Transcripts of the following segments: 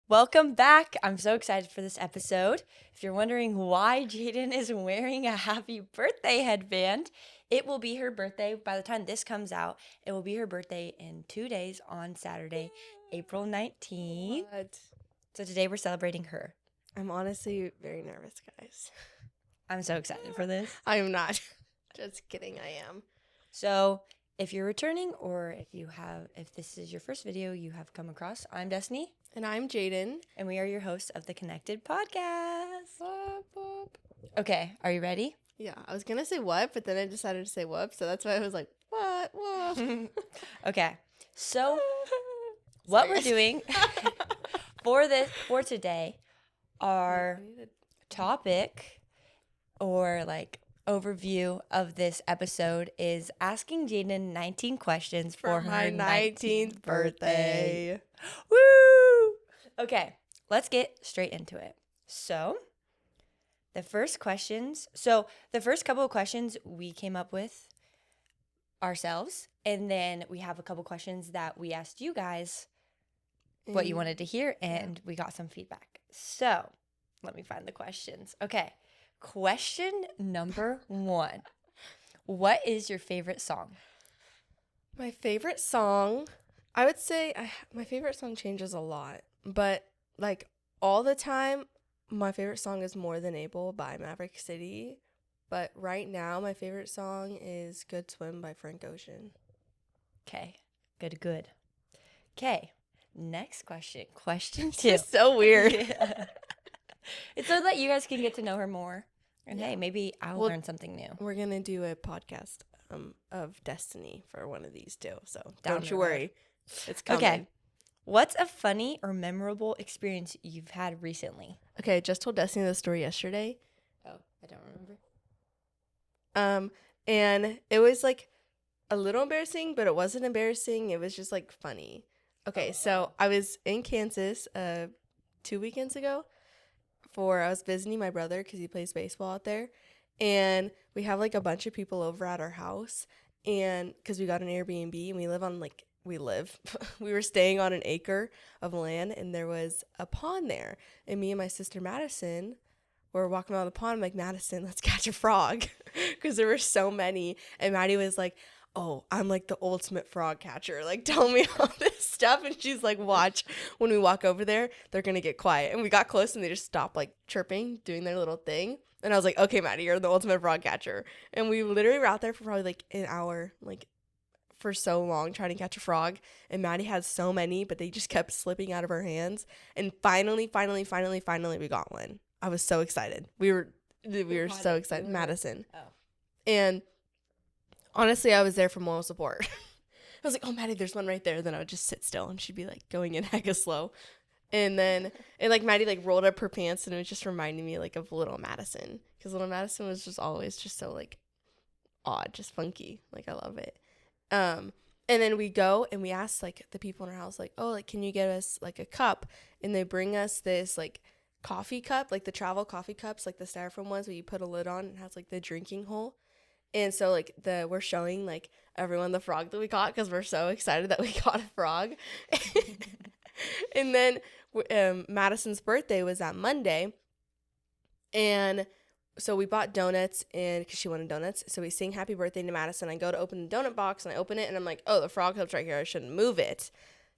Welcome back. I'm so excited for this episode. If you're wondering why Jaedyn is wearing a happy birthday headband, it will be her birthday. By the time this comes out, it will be her birthday in 2 days on Saturday, April 19th. What? So today we're celebrating her. I'm honestly very nervous, guys. I'm so excited for this. I am not. Just kidding, I am. So if you're returning or if this is your first video you have come across, I'm Destiny. And I'm Jaedyn. And we are your hosts of the Connected Podcast. Whoop, whoop. Okay, are you ready? Yeah, I was going to say what, but then I decided to say whoop, so that's why I was like, what? Whoop. Okay, so what we're doing for today, our topic or overview of this episode is asking Jaedyn 19 questions for her 19th birthday. Woo! Okay, let's get straight into it. So, the first couple of questions we came up with ourselves, and then we have a couple questions that we asked you guys what you wanted to hear, and we got some feedback. So, let me find the questions. Okay, question number 1. What is your favorite song? My favorite song, I would say my favorite song changes a lot, but like all the time, my favorite song is More Than Able by Maverick City. But right now, my favorite song is Good Swim by Frank Ocean. Okay, good. Okay, next question. Question 2. It's so weird. Yeah. It's so that you guys can get to know her more. And hey, maybe I'll learn something new. We're going to do a podcast of Destiny for one of these too. So Down don't the you road. worry. It's coming. Okay. What's a funny or memorable experience you've had recently? Okay, I just told Destiny the story yesterday. Oh, I don't remember. And it was like a little embarrassing, but it wasn't embarrassing. It was just like funny. Okay, so I was in Kansas 2 weekends ago. I was visiting my brother because he plays baseball out there, and we have like a bunch of people over at our house, and because we got an Airbnb and we were staying on an acre of land, and there was a pond there, and me and my sister Madison were walking around the pond. I'm like, Madison, let's catch a frog, because there were so many, and Maddie was like, oh, I'm like the ultimate frog catcher. Like, tell me all this stuff. And she's like, watch, when we walk over there, they're going to get quiet. And we got close and they just stopped like chirping, doing their little thing. And I was like, okay, Maddie, you're the ultimate frog catcher. And we literally were out there for probably like an hour, like for so long trying to catch a frog. And Maddie had so many, but they just kept slipping out of her hands. And finally, we got one. I was so excited. We were so excited. Madison. Oh. And honestly, I was there for moral support. I was like, oh, Maddie, there's one right there. Then I would just sit still and she'd be like going in hecka slow. And then, Maddie like rolled up her pants and it was just reminding me like of little Madison. Because little Madison was just always just so like odd, just funky. Like I love it. And then we go and we ask like the people in our house, like, oh, like, can you get us like a cup? And they bring us this like coffee cup, like the travel coffee cups, like the styrofoam ones where you put a lid on and it has like the drinking hole. And so, like, we're showing, like, everyone the frog that we caught because we're so excited that we caught a frog. And then Madison's birthday was that Monday. And so we bought donuts because she wanted donuts. So we sing happy birthday to Madison. I go to open the donut box, and I open it, and I'm like, oh, the frog cup's right here. I shouldn't move it.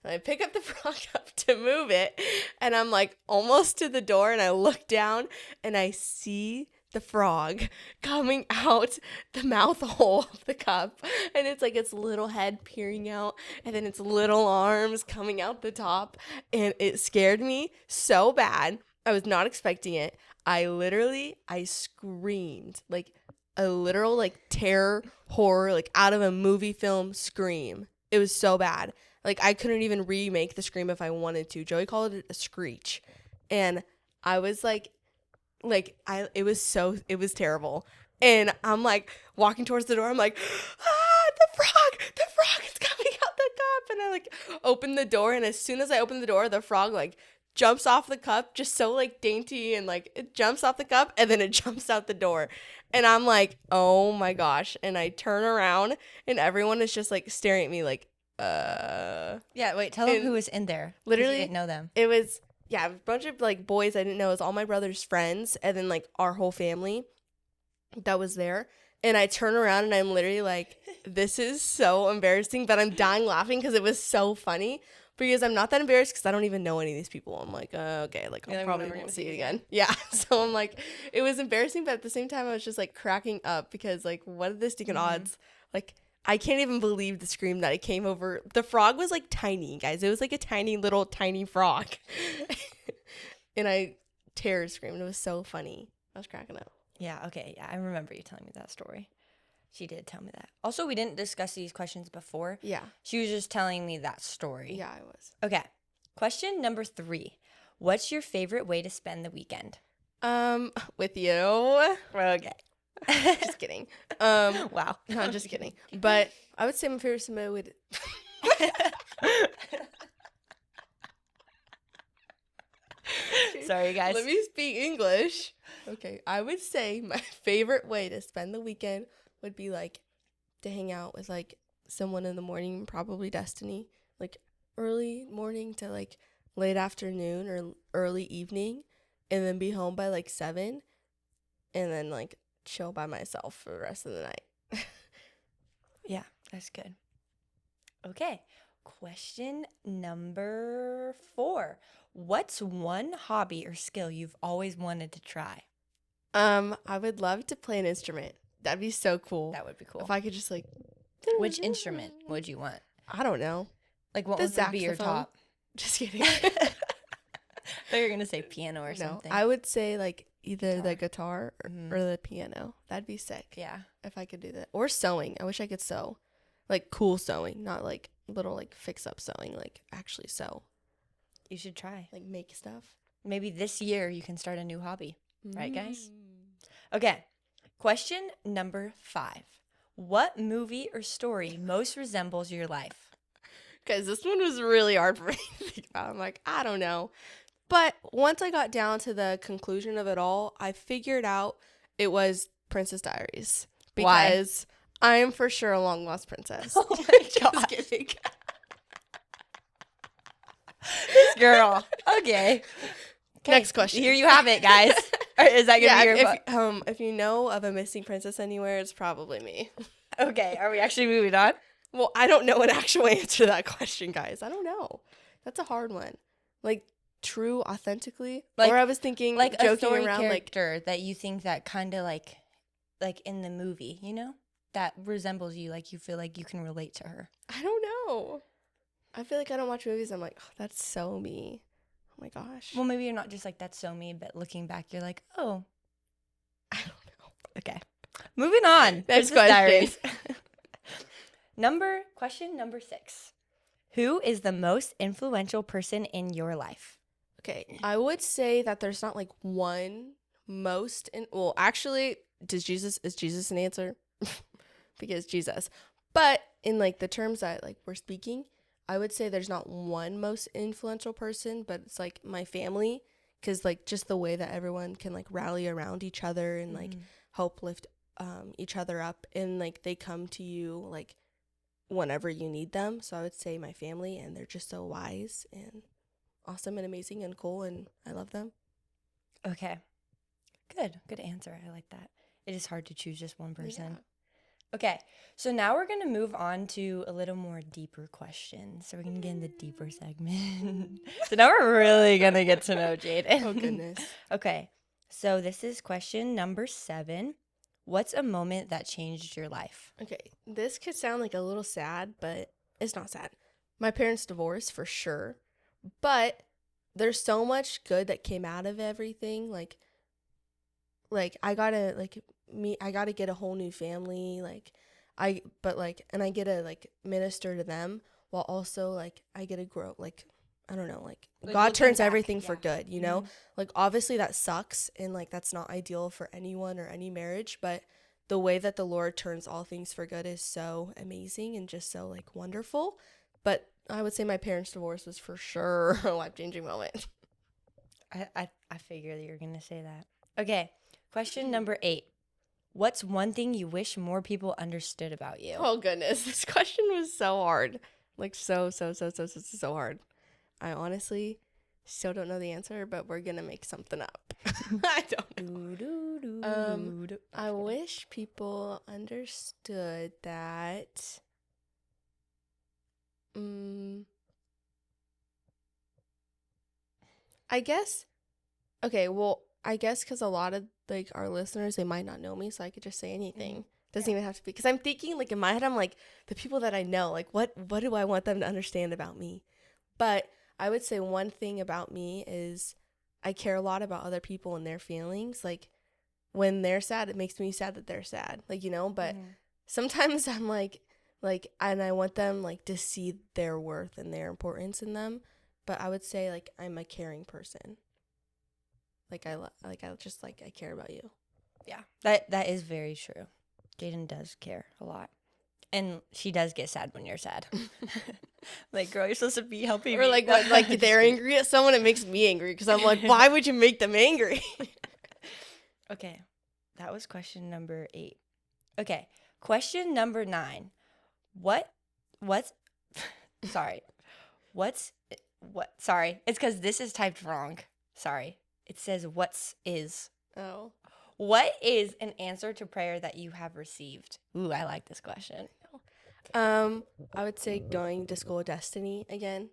And I pick up the frog cup to move it, and I'm, like, almost to the door, and I look down, and I see the frog coming out the mouth hole of the cup, and it's like its little head peering out and then its little arms coming out the top, and it scared me so bad. I was not expecting it. I screamed like a literal like terror horror, like out of a movie film scream. It was so bad. Like I couldn't even remake the scream if I wanted to. Joey called it a screech, and I was like it was terrible. And I'm like walking towards the door. I'm like, the frog is coming out the cup. And I like open the door. And as soon as I open the door, the frog like jumps off the cup, just so like dainty, and like it jumps off the cup and then it jumps out the door. And I'm like, oh my gosh. And I turn around and everyone is just like staring at me like, Yeah, wait, tell them who was in there. 'Cause literally you didn't know them. It was yeah, a bunch of like boys I didn't know. It was all my brother's friends, and then like our whole family that was there. And I turn around and I'm literally like, this is so embarrassing, but I'm dying laughing because it was so funny. Because I'm not that embarrassed because I don't even know any of these people. I'm like, okay, like I probably won't see it again. Yeah. So I'm like, it was embarrassing, but at the same time, I was just like cracking up because like, what are the stinking odds? Like, I can't even believe the scream that it came over. The frog was like tiny, guys. It was like a tiny little tiny frog. And I terror screamed. It was so funny. I was cracking up. Yeah, okay. Yeah, I remember you telling me that story. She did tell me that. Also, we didn't discuss these questions before. Yeah. She was just telling me that story. Yeah, I was. Okay. Question number 3. What's your favorite way to spend the weekend? With you. Okay. Just kidding. Wow. No, I'm just kidding. But I would say my favorite Samoa would. Sorry, guys. Let me speak English. Okay, I would say my favorite way to spend the weekend would be like to hang out with like someone in the morning, probably Destiny, like early morning to like late afternoon or early evening, and then be home by like 7, and then like chill by myself for the rest of the night. Yeah, that's good. Okay. Question number 4. What's one hobby or skill you've always wanted to try? I would love to play an instrument. That'd be so cool. That would be cool. If I could just like. Which instrument would you want? I don't know. Like, what The would be your saxophone. top? Just kidding. I thought you were going to say piano or No, something. I would say like either the guitar Mhm. or the piano. That'd be sick. Yeah. If I could do that. Or sewing. I wish I could sew. Like cool sewing, not like little like fix up sewing, like actually sew. You should try. Like make stuff. Maybe this year you can start a new hobby. Right, guys? Mm. Okay. Question number 5. What movie or story most resembles your life? Guys, this one was really hard for me to think about. I'm like, I don't know. But once I got down to the conclusion of it all, I figured out it was Princess Diaries. Why? Because I am for sure a long lost princess. Oh my Just gosh. kidding. This girl. Okay. Next question. Here you have it, guys. Or is that going to be your if you know of a missing princess anywhere, it's probably me. Okay. Are we actually moving on? Well, I don't know an actual answer to that question, guys. I don't know. That's a hard one. Like true, authentically. Like- or I was thinking Like a joking story around like character that you think that kind of like in the movie, you know? That resembles you, like you feel like you can relate to her. I don't know. I feel like I don't watch movies. I'm like, oh, that's so me. Oh my gosh. Well, maybe you're not just like, that's so me, but looking back, you're like, oh. I don't know. Okay. Moving on. Next Princess question. Diaries. Question number 6. Who is the most influential person in your life? Okay, I would say that there's not like one well, actually, is Jesus an answer? Because Jesus. But in like the terms that like we're speaking, I would say there's not one most influential person, but it's like my family, because like just the way that everyone can like rally around each other and like help lift each other up, and like they come to you like whenever you need them. So I would say my family, and they're just so wise and awesome and amazing and cool, and I love them. Okay. Good answer. I like that. It is hard to choose just one person. Yeah. Okay, so now we're going to move on to a little more deeper questions. So we're going to get in the deeper segment. So now we're really going to get to know Jaedyn. Oh, goodness. Okay, so this is question number 7. What's a moment that changed your life? Okay, this could sound like a little sad, but it's not sad. My parents divorced for sure, but there's so much good that came out of everything. Like I gotta get a whole new family. And I get to like minister to them while also like I get to grow. Like I don't know, like God turns back, everything for yeah. good, you know? Like obviously that sucks, and like that's not ideal for anyone or any marriage, but the way that the Lord turns all things for good is so amazing and just so like wonderful. But I would say my parents' divorce was for sure a life-changing moment. I figured you were going to say that. Okay, question number 8. What's one thing you wish more people understood about you? Oh goodness, this question was so hard. Like so hard. I honestly Still don't know the answer, but we're gonna make something up. I don't know. I wish people understood that. I guess. Okay, well, I guess because a lot of like our listeners, they might not know me, so I could just say anything. Doesn't even have to be. Because I'm thinking, like in my head, I'm like the people that I know, like what do I want them to understand about me? But I would say one thing about me is I care a lot about other people and their feelings. Like when they're sad, it makes me sad that they're sad. Like, you know, but sometimes I'm like, and I want them like to see their worth and their importance in them. But I would say like I'm a caring person. Like I just like I care about you. Yeah, that is very true. Jaedyn does care a lot. And she does get sad when you're sad. Like, girl, you're supposed to be helping me. Or like when like they're angry at someone, it makes me angry because I'm like, why would you make them angry? Okay, that was question number 8. Okay, question number 9. Sorry, it's because this is typed wrong. Sorry. It says is. Oh. What is an answer to prayer that you have received? Ooh, I like this question. I would say going to school of destiny again.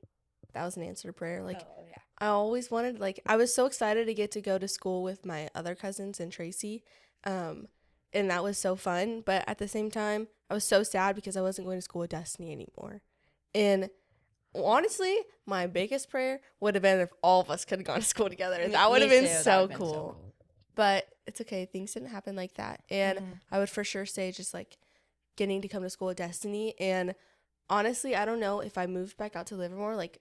That was an answer to prayer. Like, yeah. I always wanted, like, I was so excited to get to go to school with my other cousins and Tracy. And that was so fun. But at the same time, I was so sad because I wasn't going to school of destiny anymore. And honestly, my biggest prayer would have been if all of us could have gone to school together. That would have been so cool. But it's okay. Things didn't happen like that. And I would for sure say just like getting to come to school of destiny. And honestly, I don't know if I moved back out to Livermore, like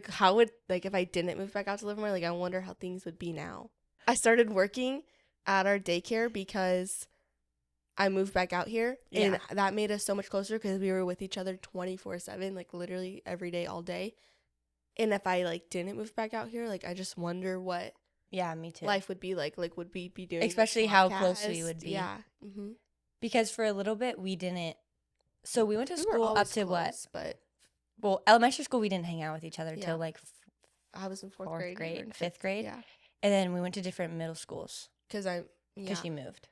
how would, like if I didn't move back out to Livermore, like I wonder how things would be now. I started working at our daycare because I moved back out here. And that made us so much closer because we were with each other 24/7, like literally every day, all day. And if I like didn't move back out here, like I just wonder what me too. life would be like would we be doing, especially how close we would be. Yeah. Because for a little bit we didn't. So we went to school up to close, what? Well, elementary school we didn't hang out with each other till like I was in fourth grade, 5th grade. Yeah. And then we went to different middle schools because she moved.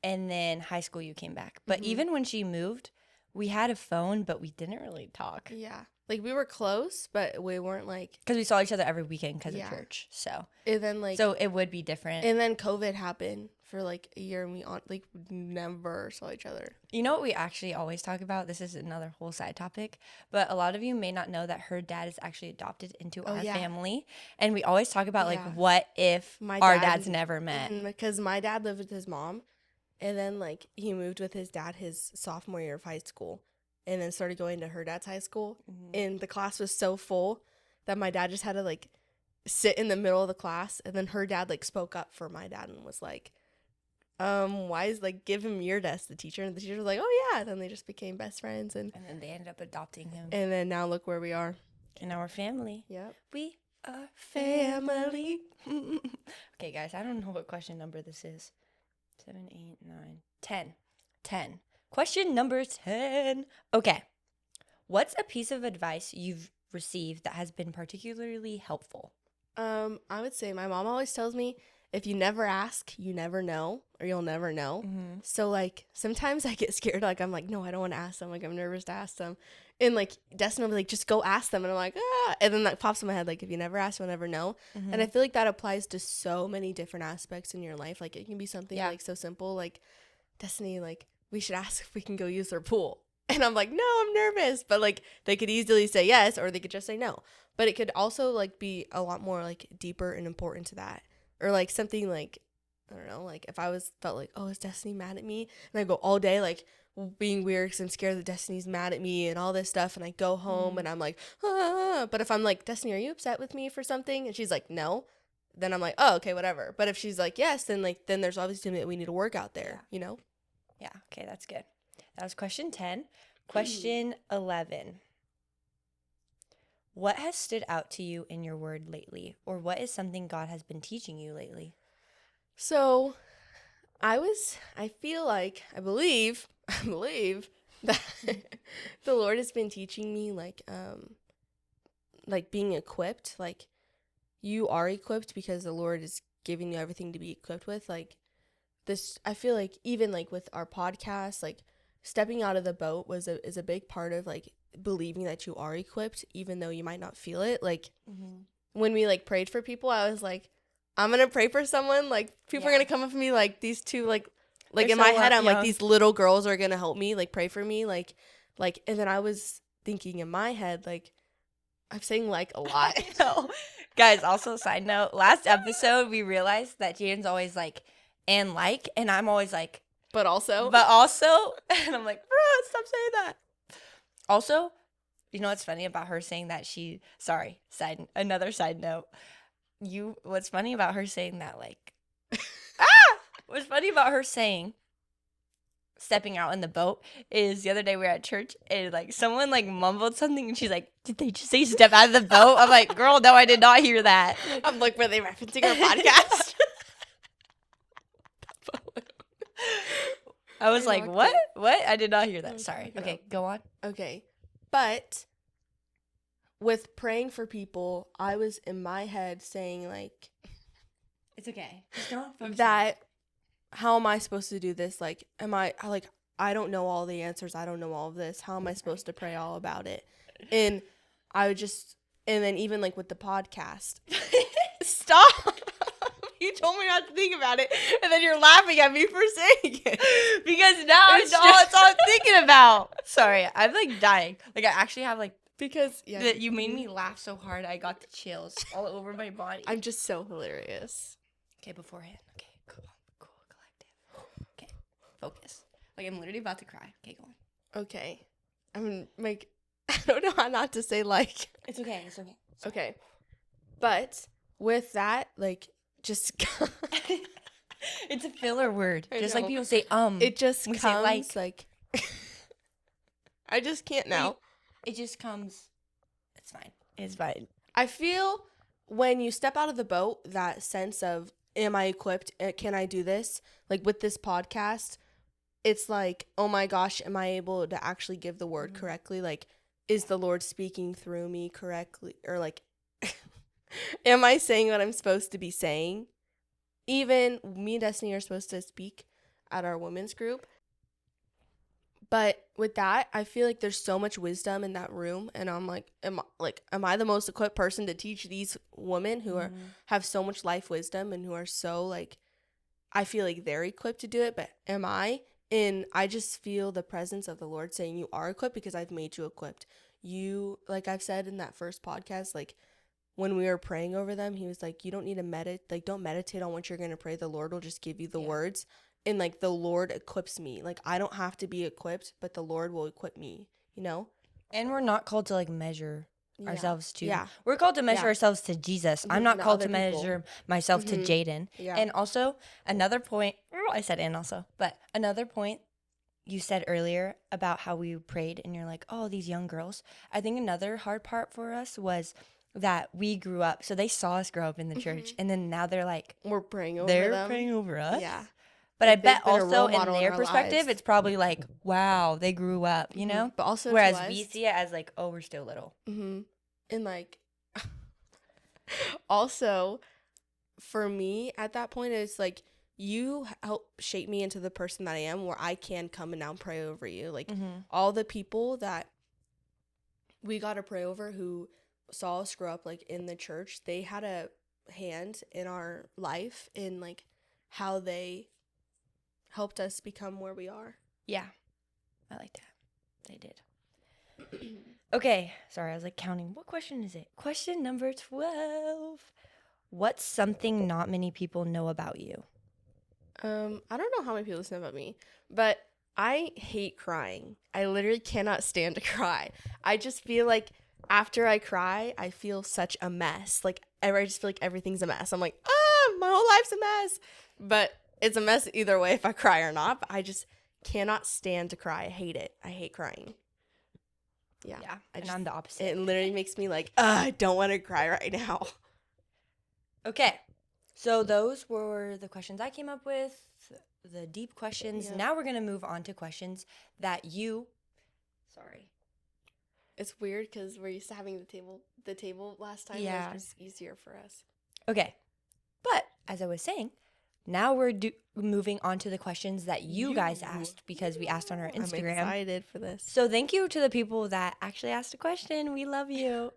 And then high school you came back. But even when she moved, we had a phone, but we didn't really talk. Yeah. Like we were close, but we weren't like, because we saw each other every weekend because of church. So and then like, so it would be different. And then COVID happened for like a year, and we never saw each other. You know what we actually always talk about? This is another whole side topic, but a lot of you may not know that her dad is actually adopted into our family, and we always talk about like what if our dads never met? Because my dad lived with his mom, and then like he moved with his dad his sophomore year of high school. And then started going to her dad's high school. And the class was so full that my dad just had to like sit in the middle of the class. And then her dad like spoke up for my dad and was like, why is like give him your desk, the teacher? And the teacher was like, oh yeah. And then they just became best friends. And then they ended up adopting him. And then now look where we are. In our family. Yep. We are family. Okay, guys, I don't know what question number this is. 7, 8, 9, 10. 10. Question number 10. Okay. What's a piece of advice you've received that has been particularly helpful? I would say my mom always tells me, if you never ask, you never know, or you'll never know. So like sometimes I get scared. Like I'm like, no, I don't want to ask them. Like I'm nervous to ask them. And like Destin will be like, just go ask them. And I'm like, ah. And then that pops in my head, like if you never ask, you'll never know. And I feel like that applies to so many different aspects in your life. Like it can be something like so simple, like Destiny, like we should ask if we can go use their pool. And I'm like, no, I'm nervous. But like they could easily say yes, or they could just say no. But it could also like be a lot more like deeper and important to that. Or like something like, I don't know, like if I felt like, oh, is Destiny mad at me? And I go all day like being weird because I'm scared that Destiny's mad at me and all this stuff. And I go home and I'm like, ah. But if I'm like, Destiny, are you upset with me for something? And she's like, no. Then I'm like, oh, okay, whatever. But if she's like, yes, then there's obviously something that we need to work out there, you know? Yeah, okay, that's good. That was question 10. Question 11. What has stood out to you in your word lately? Or what is something God has been teaching you lately? So, I believe that the Lord has been teaching me like being equipped, like you are equipped because the Lord is giving you everything to be equipped with. Like this, I feel like even like with our podcast, like stepping out of the boat is a big part of like believing that you are equipped, even though you might not feel it. Like when we like prayed for people, I was like, I'm gonna pray for someone. Like people are gonna come up to me like these two like They're in so my head, I'm young. like these little girls are gonna help me, like pray for me, like, and then I was thinking in my head like I'm saying like a lot. I know. Guys, also side note, last episode we realized that Jaden's always like, and I'm always like, but also, and I'm like, bro, stop saying that. Also, you know what's funny about her saying that another side note. What's funny about her saying that, like, what's funny about her saying stepping out in the boat is the other day we were at church and like someone like mumbled something and she's like, did they just say step out of the boat? I'm like, girl, no, I did not hear that. I'm like, were they referencing our podcast? I was like, what? What? I did not hear that. Sorry. Okay, go on. Okay. But with praying for people, I was in my head saying like, it's okay. Just don't focus that how am I supposed to do this? Like, I don't know all the answers. I don't know all of this. How am I supposed to pray all about it? And and then even like with the podcast, stop. You told me not to think about it, and then you're laughing at me for saying it. Because now it's all I'm thinking about. Sorry, I'm like dying. Like I actually have like because you made me laugh so hard I got the chills all over my body. I'm just so hilarious. Okay, beforehand. Okay, cool, collective. Okay, focus. Like I'm literally about to cry. Okay, go on. Okay, I'm like I don't know how not to say like. It's okay. It's okay. Okay, but with that like. Just it's a filler word. Just like people say it just comes like I just can't now. It just comes. It's fine. It's fine. I feel when you step out of the boat, that sense of am I equipped? Can I do this? Like with this podcast, it's like, oh my gosh, am I able to actually give the word correctly? Like, is the Lord speaking through me correctly? Or like am I saying what I'm supposed to be saying? Even me and Destiny are supposed to speak at our women's group. But with that, I feel like there's so much wisdom in that room. And I'm like, am I the most equipped person to teach these women who have so much life wisdom and who are so like, I feel like they're equipped to do it. But am I? And I just feel the presence of the Lord saying you are equipped because I've made you equipped. You, like I've said in that first podcast, like, when we were praying over them, he was like, you don't need to don't meditate on what you're going to pray. The Lord will just give you the words. And like the Lord equips me. Like I don't have to be equipped, but the Lord will equip me, you know? And we're not called to like measure ourselves to. Yeah. We're called to measure ourselves to Jesus. I'm not called to measure myself to Jaedyn. Yeah. And also another point, I said and also, but another point you said earlier about how we prayed and you're like, oh, these young girls. I think another hard part for us was that we grew up, so they saw us grow up in the church, and then now they're like, we're praying over them. They're praying over us. Yeah. But like I bet also in their perspective, lives. it's probably like, wow, they grew up, you know? But also, whereas we see it as like, oh, we're still little. And like, also, for me at that point, it's like you help shape me into the person that I am, where I can come and now pray over you. Like all the people that we got to pray over who saw us grow up like in the church, they had a hand in our life in like how they helped us become where we are. Yeah, I like that. They did. Okay, sorry, I was like counting. What question is it? Question number 12. What's something not many people know about you? I don't know how many people know about me, but I hate crying. I literally cannot stand to cry. I just feel like after I cry, I feel such a mess. Like, I just feel like everything's a mess. I'm like, my whole life's a mess. But it's a mess either way if I cry or not. But I just cannot stand to cry. I hate it. I hate crying. Yeah. I'm the opposite. It literally makes me like, I don't want to cry right now. Okay. So those were the questions I came up with, the deep questions. Yeah. Now we're going to move on to questions that you... Sorry. It's weird because we're used to having the table the table last time. Yeah. It was just easier for us. Okay. But as I was saying, now we're moving on to the questions that you guys asked because we asked on our Instagram. I'm excited for this. So thank you to the people that actually asked a question. We love you.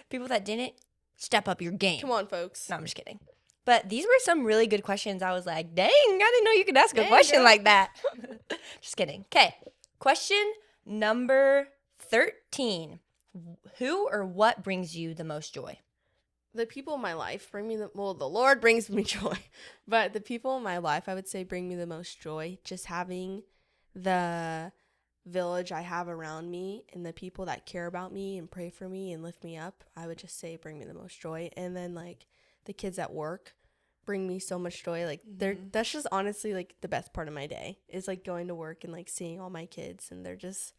People that didn't, step up your game. Come on, folks. No, I'm just kidding. But these were some really good questions. I was like, dang, I didn't know you could ask a question like that. Just kidding. Okay. Question number 13. Who or what brings you the most joy? The people in my life bring me the Lord brings me joy. But the people in my life, I would say, bring me the most joy. Just having the village I have around me and the people that care about me and pray for me and lift me up, I would just say bring me the most joy. And then like the kids at work bring me so much joy. Like that's just honestly like the best part of my day is like going to work and like seeing all my kids, and they're just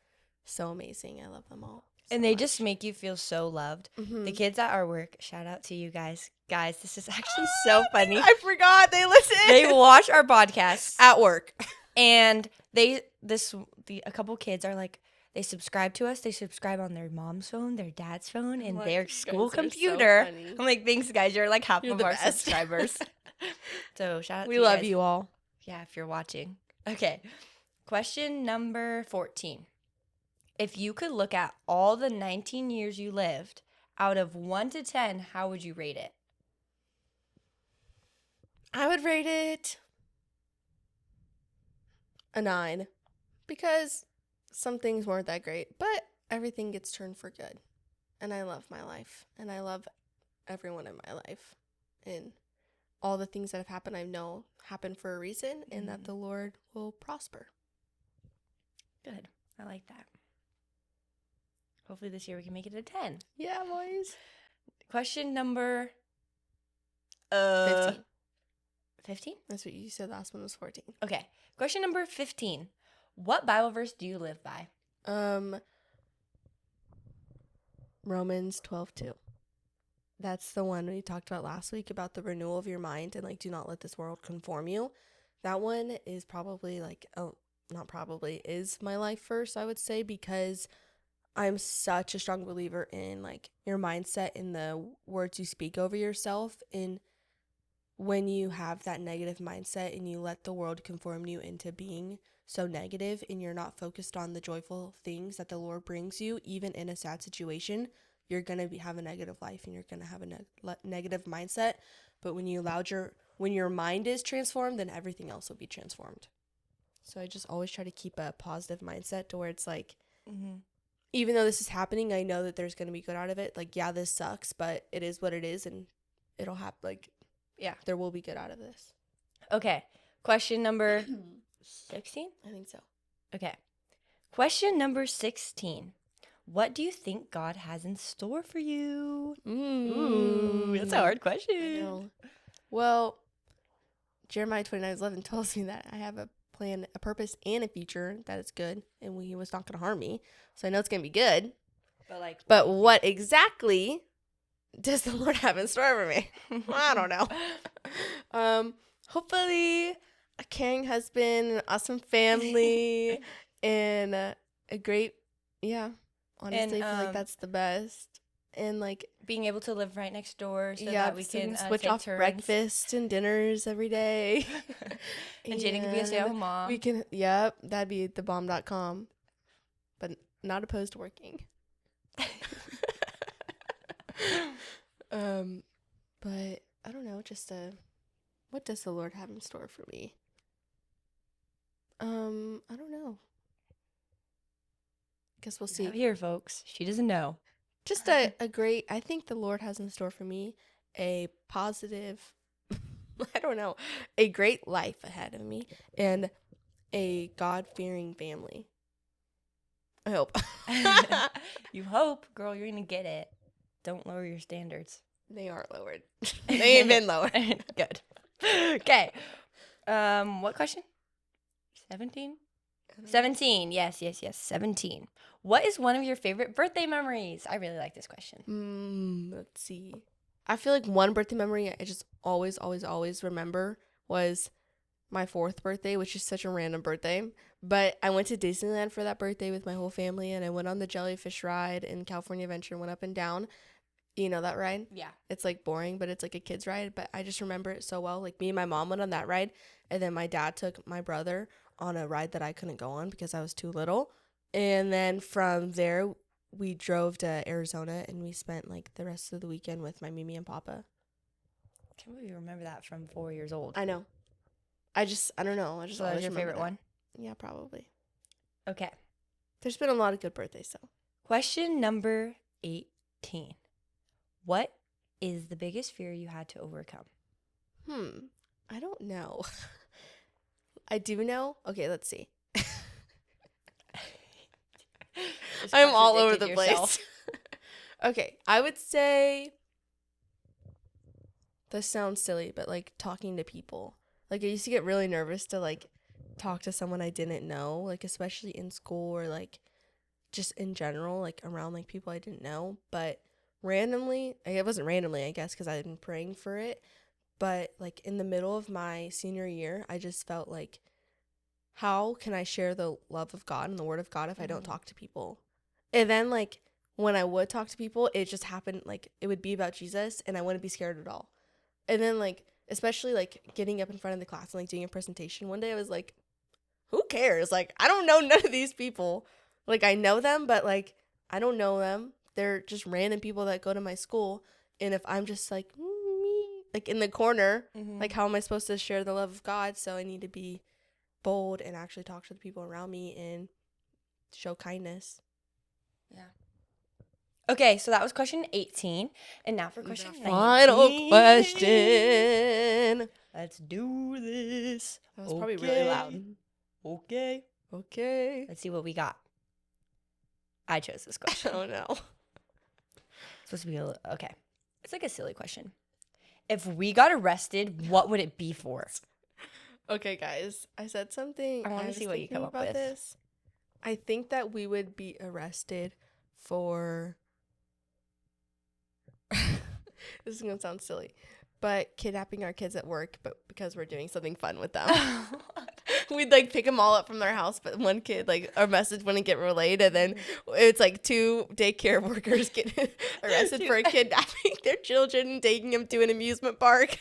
so amazing. I love them all. And they just make you feel so loved. Mm-hmm. The kids at our work, shout out to you guys. Guys, this is actually so funny. I forgot they listen. They watch our podcast at work. And a couple kids are like, they subscribe to us. They subscribe on their mom's phone, their dad's phone, and their school computer. So I'm like, thanks, guys. You're like half of our subscribers. So shout out to you guys. We love you all. Yeah, if you're watching. Okay. Question number 14. If you could look at all the 19 years you lived, out of 1 to 10, how would you rate it? I would rate it a 9 because some things weren't that great, but everything gets turned for good. And I love my life, and I love everyone in my life. And all the things that have happened, I know happened for a reason, and that the Lord will prosper. Good. I like that. Hopefully this year we can make it a 10. Yeah, boys. Question number 15. 15? That's what you said. Last one was 14. Okay. Question number 15. What Bible verse do you live by? Romans 12:2. That's the one we talked about last week about the renewal of your mind and like do not let this world conform you. That one is probably like is my life verse, I would say, because I'm such a strong believer in like your mindset and the words you speak over yourself. And when you have that negative mindset and you let the world conform you into being so negative and you're not focused on the joyful things that the Lord brings you, even in a sad situation, you're going to have a negative life and you're going to have a negative mindset. But when your mind is transformed, then everything else will be transformed. So I just always try to keep a positive mindset to where it's like, even though this is happening, I know that there's going to be good out of it. Like, yeah, this sucks, but it is what it is, and it'll happen. Like, yeah, there will be good out of this. Okay. Question number 16? I think so. Okay. Question number 16. What do you think God has in store for you? Ooh, that's a hard question. I know. Well, Jeremiah 29:11 tells me that I have a plan, a purpose, and a future that is good, and He was not going to harm me. So I know it's going to be good. But what exactly does the Lord have in store for me? I don't know. Hopefully a caring husband, an awesome family, and a great, honestly, I feel like that's the best. And like being able to live right next door so that we can switch take off turns. Breakfast and dinners every day. And Jaedyn can be a stay-at-home mom. That'd be thebomb.com. But not opposed to working. But I don't know, what does the Lord have in store for me? I don't know. Guess we'll see. Here, folks. She doesn't know. Just I think the Lord has in store for me a positive, a great life ahead of me and a God-fearing family. I hope. You hope, girl, you're going to get it. Don't lower your standards. They aren't lowered. They ain't been lowered. Good. Okay. What question? 17? 17. Yes. 17. What is one of your favorite birthday memories? I really like this question. Let's see. I feel like one birthday memory I just always remember was my 4th birthday, which is such a random birthday. But I went to Disneyland for that birthday with my whole family, and I went on the jellyfish ride in California Adventure and went up and down. You know that ride? Yeah. It's like boring, but it's like a kid's ride. But I just remember it so well. Like me and my mom went on that ride, and then my dad took my brother on a ride that I couldn't go on because I was too little. And then from there, we drove to Arizona, and we spent like the rest of the weekend with my Mimi and Papa. I can't believe you remember that from 4 years old. I know. I don't know. I just So that was always your remember favorite that. one? Yeah, probably. Okay. There's been a lot of good birthdays, though. Question number 18. What is the biggest fear you had to overcome? I don't know. I do know. Okay, let's see. I'm all over the place. Okay, I would say, this sounds silly, but like talking to people. Like I used to get really nervous to like talk to someone I didn't know, like especially in school or like just in general, like around like people I didn't know. But randomly, it wasn't randomly, I guess, because I'd been praying for it. But like in the middle of my senior year, I just felt like, how can I share the love of God and the word of God if I don't talk to people? And then like when I would talk to people, it just happened, like it would be about Jesus and I wouldn't be scared at all. And then like, especially like getting up in front of the class and like doing a presentation one day, I was like, who cares? Like, I don't know none of these people. Like, I know them, but like, I don't know them. They're just random people that go to my school. And if I'm just like, me, like in the corner, like, how am I supposed to share the love of God? So I need to be bold and actually talk to the people around me and show kindness. Yeah. Okay, so that was question 18. And now for question 19. Final question. Let's do this. That was probably really loud. Okay. Let's see what we got. I chose this question. Oh, no. It's supposed to be okay. It's like a silly question. If we got arrested, what would it be for? Okay, guys. I said something. I want to see what you come up with. This. I think that we would be arrested for... This is going to sound silly, but kidnapping our kids at work, but because we're doing something fun with them. We'd like pick them all up from their house, but one kid, like our message wouldn't get relayed, and then it's like 2 daycare workers get arrested for kidnapping their children and taking them to an amusement park.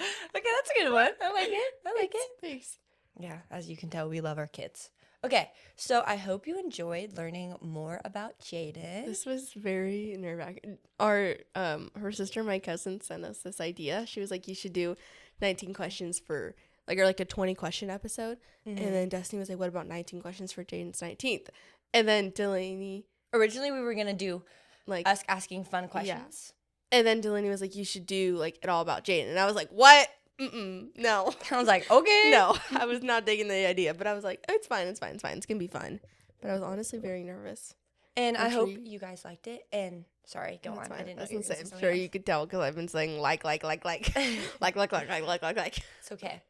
Okay, that's a good one. I like it. Thanks. Yeah, as you can tell, we love our kids. Okay, so I hope you enjoyed learning more about Jaedyn. This was very nerve-wracking. Our her sister, my cousin, sent us this idea. She was like, you should do 19 questions for like, or like a 20 question episode. And then Destiny was like, what about 19 questions for Jaden's 19th? And then Delaney, originally we were gonna do like us asking fun questions. Yeah. And then Delaney was like, you should do like it all about Jaedyn. And I was like, what? No. I was like, okay. No, I was not digging the idea, but I was like, it's fine. It's going to be fun. But I was honestly very nervous. And I hope you guys liked it. And sorry, go on. Fine. I didn't know you you were were I'm sure you could tell because I've been saying like. Like. It's okay.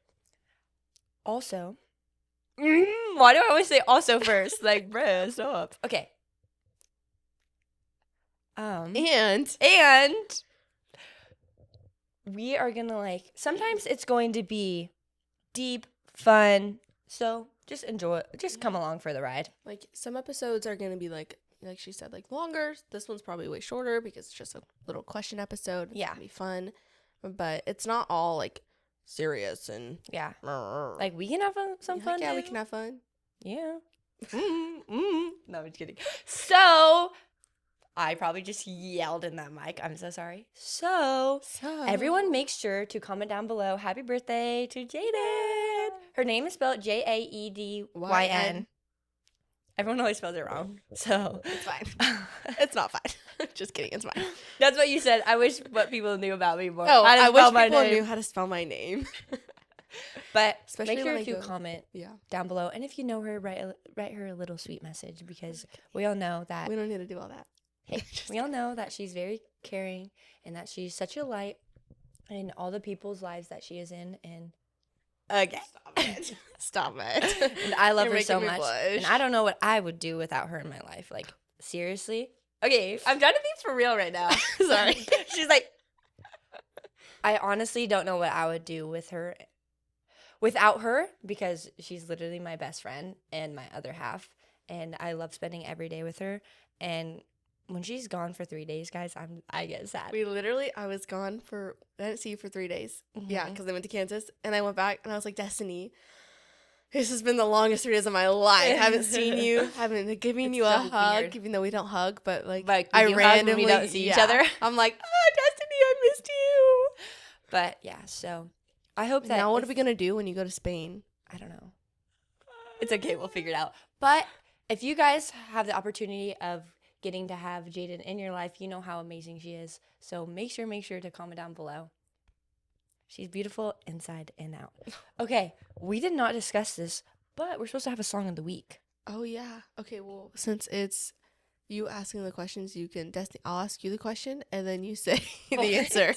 Also, why do I always say also first? Like, bruh, stop. Okay. And we are gonna like, sometimes it's going to be deep, fun. So just enjoy it. Just come along for the ride. like some episodes are gonna be like she said, like longer. This one's probably way shorter because it's just a little question episode. It's gonna be fun, but it's not all like serious and like we can have some fun. Yeah, we can have fun. Yeah. No, I'm just kidding. So I probably just yelled in that mic. I'm so sorry. So everyone make sure to comment down below. Happy birthday to Jaedyn. Her name is spelled Jaedyn. Everyone always spells it wrong. So it's fine. It's not fine. Just kidding. It's fine. That's what you said. I wish what people knew about me more. Oh, I wish people knew how to spell my name. But especially make sure to comment down below. And if you know her, write her a little sweet message because we all know that. We don't need to do all that. Hey, we all know that she's very caring and that she's such a light in all the people's lives that she is in. And Stop it. And I love her so much. And I don't know what I would do without her in my life. Like, seriously. Okay, I'm trying to think for real right now. Sorry. She's like, I honestly don't know what I would do without her because she's literally my best friend and my other half. And I love spending every day with her. And when she's gone for 3 days, guys, I get sad. I was gone I didn't see you for 3 days. Yeah, because I went to Kansas, and I went back, and I was like, Destiny, this has been the longest 3 days of my life. I haven't seen you, haven't given you a hug, weird. even though we don't hug, but like I randomly randomly we don't see each other. I'm like, Destiny, I missed you. But yeah, so I hope that Now what are we gonna do when you go to Spain? I don't know. It's okay, we'll figure it out. But if you guys have the opportunity of getting to have Jaedyn in your life, you know how amazing she is. So make sure to comment down below. She's beautiful inside and out. Okay, we did not discuss this, but we're supposed to have a song of the week. Oh yeah. Okay, well, since it's you asking the questions, you can Destiny, I'll ask you the question and then you say the answer.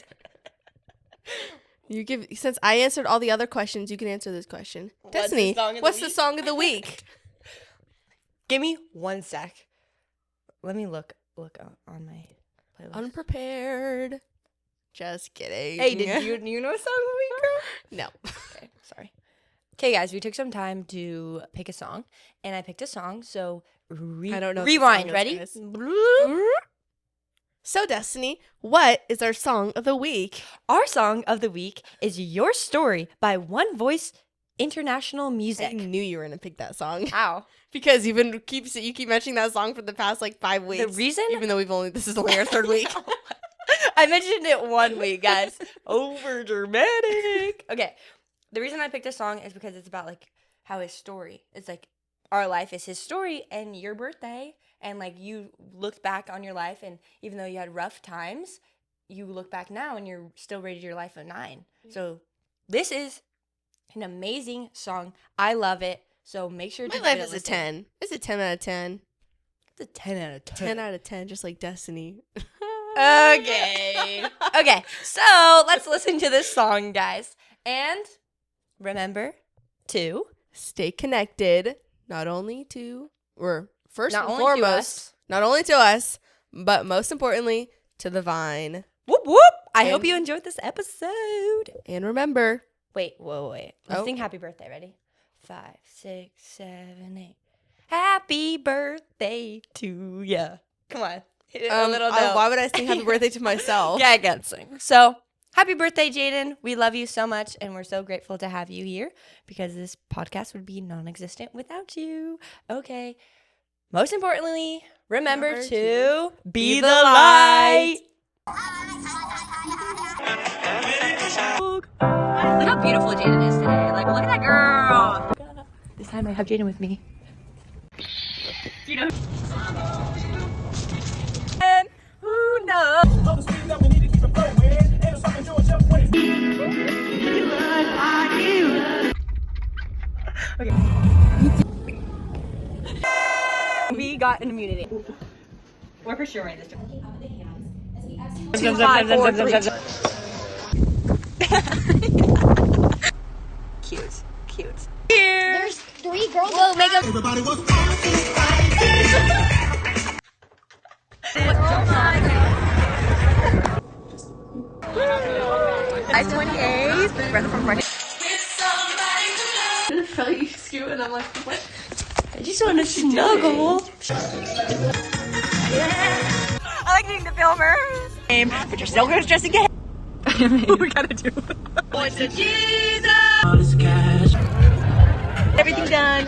Since I answered all the other questions, you can answer this question. Destiny, what's the song of the week? Give me 1 sec. Let me look on my playlist. Unprepared. Just kidding. Hey, did you know a song of the week, girl? No. Okay, sorry. Okay, guys, we took some time to pick a song, and I picked a song, so I don't know what the rewind. song is, Ready? So, Destiny, what is our song of the week? Our song of the week is Your Story by One Voice International I Music. knew you were gonna pick that song How? because you keep mentioning that song for the past like 5 weeks. The reason? even though this is only our 3rd week. I mentioned it 1 week, guys. Over dramatic. Okay. The reason I picked this song is because it's about like how his story. It's like our life is his story and your birthday, and like you looked back on your life, and even though you had rough times, you look back now and you're still rated your life a 9. So this is an amazing song. I love it. So make sure to My life is a 10. It's a 10 out of 10. It's a 10 out of 10. 10 out of 10, just like Destiny. Okay. Okay. So let's listen to this song, guys. And remember to Stay connected, not only to, or first not and only to foremost, us. not only to us, but most importantly, to the vine. Whoop whoop. I And- hope you enjoyed this episode. And remember, Wait. Let's Oh. sing happy birthday. Ready? 5, 6, 7, 8. Happy birthday to ya. Come on. Hit a little note. why would I sing happy birthday to myself? Yeah, I can sing. So, happy birthday, Jaedyn. We love you so much, and we're so grateful to have you here because this podcast would be non-existent without you. Okay. Most importantly, remember to be the light. Look how beautiful Jaedyn is today. Like, look at that girl. This time I have Jaedyn with me. You know. And who knows? Okay. We got an immunity. We're for sure right this time. 2, 5, 4, 3. Cute. Here. There's 3 girls. We'll make a. Everybody was I-28. Brother from Friday. I felt you scoot and I'm like, what? I just want to snuggle. I like being the filmer. But you're still good dressing again. What we gotta do? Voice of Jesus. Everything done.